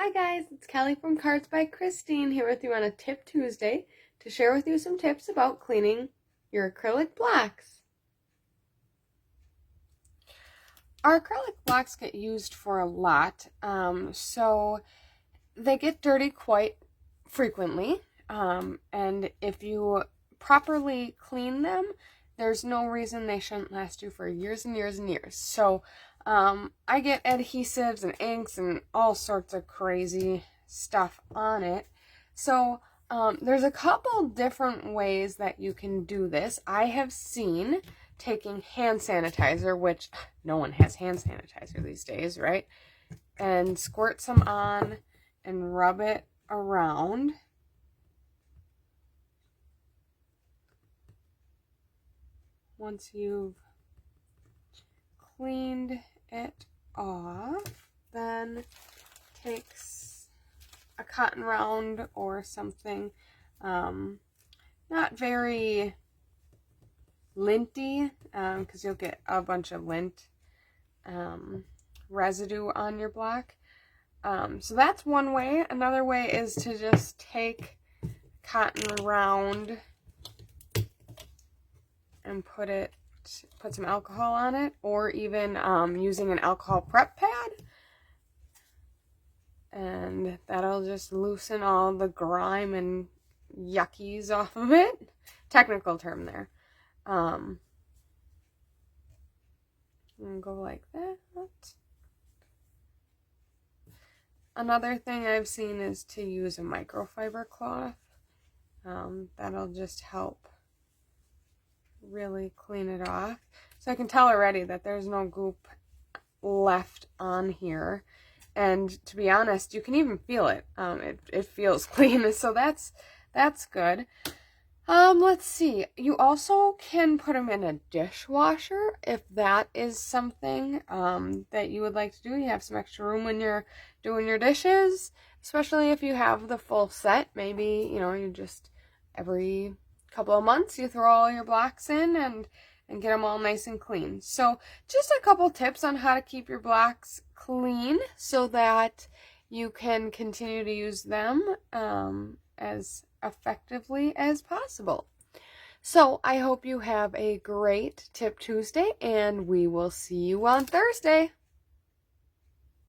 Hi guys, it's Kelly from Cards by Christine here with you on a Tip Tuesday to share with you some tips about cleaning your acrylic blocks. Our acrylic blocks get used for a lot, so they get dirty quite frequently, and if you properly clean them, there's no reason they shouldn't last you for years and years and years. So I get adhesives and inks and all sorts of crazy stuff on it. So there's a couple different ways that you can do this. I have seen taking hand sanitizer, which no one has hand sanitizer these days, right? And squirt some on and rub it around. Once you've cleaned it off, then take a cotton round or something not very linty, because you'll get a bunch of lint residue on your block. So that's one way. Another way is to just take cotton round and put some alcohol on it, or even using an alcohol prep pad, and that'll just loosen all the grime and yuckies off of it. Technical term there. And go like that. Another thing I've seen is to use a microfiber cloth. That'll just help really clean it off. So I can tell already that there's no goop left on here, and to be honest, you can even feel it. It feels clean, so that's good. Let's see. You also can put them in a dishwasher if that is something that you would like to do. You have some extra room when you're doing your dishes, especially if you have the full set. Maybe, you just every couple of months you throw all your blocks in and get them all nice and clean. So just a couple tips on how to keep your blocks clean so that you can continue to use them as effectively as possible. So I hope you have a great Tip Tuesday, and we will see you on Thursday.